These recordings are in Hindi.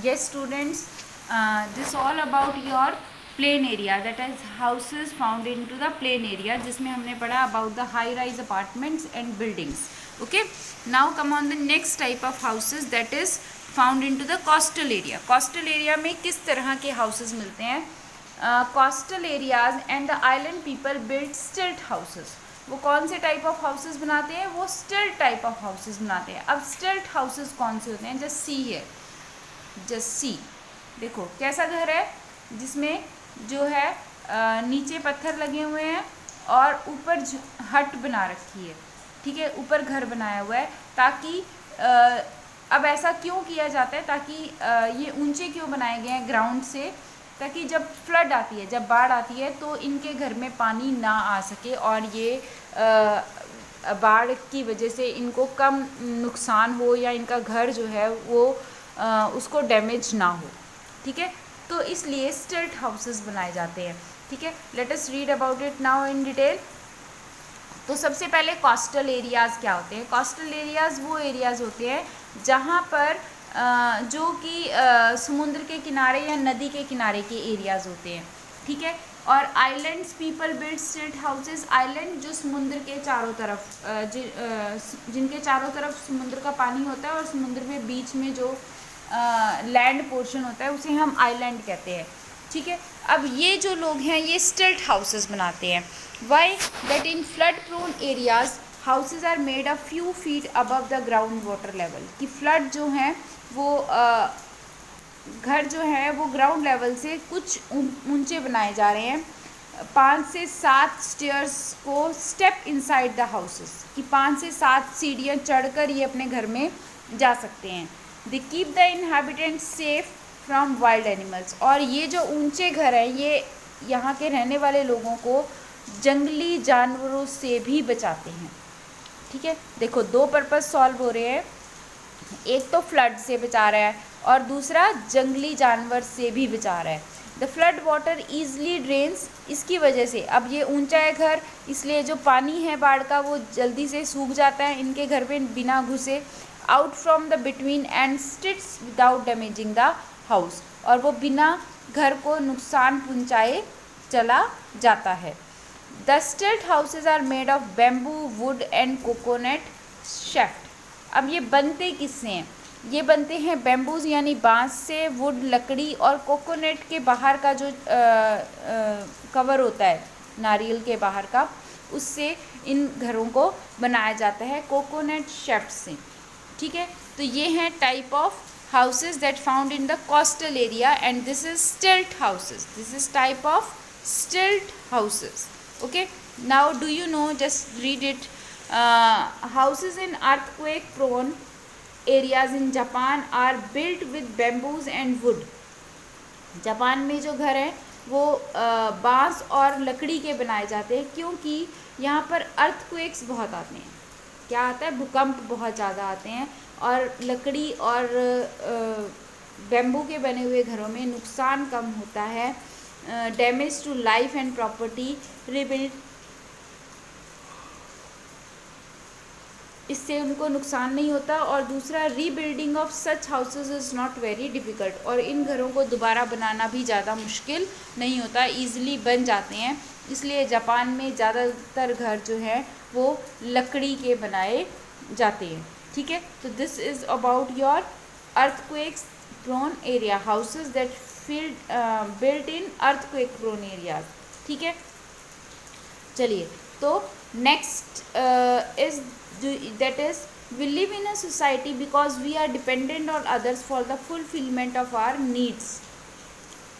Yes, students, this all about your plain area, that is houses found into the plain area, जिसमें हमने पढ़ा about the high rise apartments and buildings. Okay, now come on the next type of houses, that is found into the coastal area. Coastal area में किस तरह के houses मिलते हैं? Coastal areas and the island people build stilt houses. वो कौन से टाइप ऑफ हाउसेज बनाते हैं? वो स्टिल्ट टाइप ऑफ हाउसेज बनाते हैं. अब स्टिल्ट हाउसेज कौन से होते हैं? जस्ट सी है, जस्ट सी, देखो कैसा घर है जिसमें जो है नीचे पत्थर लगे हुए हैं और ऊपर हट बना रखी है. ठीक है, ऊपर घर बनाया हुआ है ताकि अब ऐसा क्यों किया जाता है? ताकि ये ऊंचे क्यों बनाए गए हैं ग्राउंड से? ताकि जब फ्लड आती है, जब बाढ़ आती है तो इनके घर में पानी ना आ सके और ये बाढ़ की वजह से इनको कम नुकसान हो या इनका घर जो है वो उसको डैमेज ना हो. ठीक है, तो इसलिए स्टिल्ट हाउसेस बनाए जाते हैं. ठीक है, let us read about it now in detail. तो सबसे पहले कोस्टल एरियाज़ क्या होते हैं? कोस्टल एरियाज़ वो एरियाज़ होते हैं जहाँ पर जो कि समुद्र के किनारे या नदी के किनारे के एरियाज़ होते हैं. ठीक है, और आइलैंड्स पीपल बिल्ड स्टिल्ट हाउसेस. आइलैंड जो समुद्र के चारों तरफ जिनके चारों तरफ समुद्र का पानी होता है और समुद्र में बीच में जो लैंड पोर्शन होता है उसे हम आइलैंड कहते हैं. ठीक है, अब ये जो लोग हैं ये स्टिल्ट हाउसेस बनाते हैं. Why? That in flood prone areas houses are made a few feet above the ground water level. कि फ्लड जो हैं वो घर जो है वो ग्राउंड लेवल से कुछ ऊंचे बनाए जा रहे हैं. 5 से 7 स्टेयर्स को स्टेप इनसाइड द हाउसेस. कि 5 से 7 सीढ़ियाँ चढ़कर ये अपने घर में जा सकते हैं. They keep the inhabitants safe from wild animals. और ये जो ऊंचे घर हैं ये यहाँ के रहने वाले लोगों को जंगली जानवरों से भी बचाते हैं. ठीक है, देखो दो पर्पस सॉल्व हो रहे हैं. एक तो फ्लड से बचा रहा है और दूसरा जंगली जानवर से भी बचा रहा है. The flood water easily drains. इसकी वजह से अब ये ऊंचा है घर, इसलिए जो पानी है बाढ़ का वो जल्दी से सूख जाता है इनके घर में बिना घुसे. Out from the between and slits without damaging the house. और वो बिना घर को नुकसान पहुंचाए चला जाता है. The stilt houses are made of bamboo, wood and coconut shaft. अब ये बनते किससे हैं? ये बनते हैं बैम्बूज यानी बांस से, वुड लकड़ी और कोकोनट के बाहर का जो कवर होता है नारियल के बाहर का, उससे इन घरों को बनाया जाता है कोकोनट शेफ्ट से. ठीक है, तो ये हैं type of houses that found in the coastal area and this is stilt houses. This is type of stilt houses. Okay, now do you know, just read it. Houses in earthquake prone areas in Japan are built with bamboos and wood. Japan में जो घर हैं वो बांस और लकड़ी के बनाए जाते हैं क्योंकि यहाँ पर अर्थक्वेक्स बहुत आते हैं. क्या आता है? भूकंप बहुत ज़्यादा आते हैं और लकड़ी और बैम्बू के बने हुए घरों में नुकसान कम होता है. Damage to life and property rebuild, इससे उनको नुकसान नहीं होता. और दूसरा, rebuilding of such houses is not very difficult. और इन घरों को दोबारा बनाना भी ज़्यादा मुश्किल नहीं होता, ईज़िली बन जाते हैं. इसलिए जापान में ज़्यादातर घर जो हैं वो लकड़ी के बनाए जाते हैं. ठीक है, तो this is about your earthquakes prone area, houses that built in earthquake prone areas. ठीक है, चलिए तो next is that is, we live in a society because we are dependent on others for the fulfillment of our needs.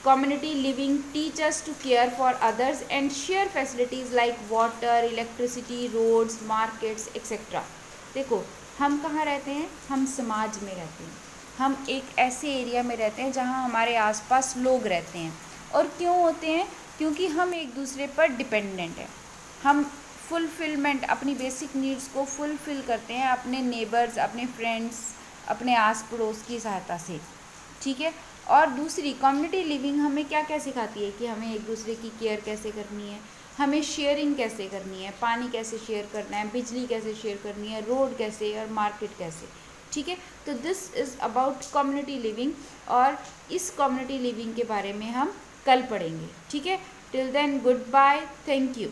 Community living teach us to care for others and share facilities like water, electricity, roads, markets, etc. देखो हम कहाँ रहते हैं? हम समाज में रहते हैं. हम एक ऐसे एरिया में रहते हैं जहाँ हमारे आसपास लोग रहते हैं. और क्यों होते हैं? क्योंकि हम एक दूसरे पर डिपेंडेंट हैं. हम फुलफिलमेंट, अपनी बेसिक नीड्स को फुलफ़िल करते हैं अपने नेबर्स, अपने फ्रेंड्स, अपने आस पड़ोस की सहायता से. ठीक है, और दूसरी कम्युनिटी लिविंग हमें क्या क्या सिखाती है कि हमें एक दूसरे की केयर कैसे करनी है, हमें शेयरिंग कैसे करनी है, पानी कैसे शेयर करना है, बिजली कैसे शेयर करनी है, रोड कैसे और मार्केट कैसे. ठीक है। तो this is about community living, और इस कम्युनिटी लिविंग के बारे में हम कल पढ़ेंगे, ठीक है। Till then good bye, thank you.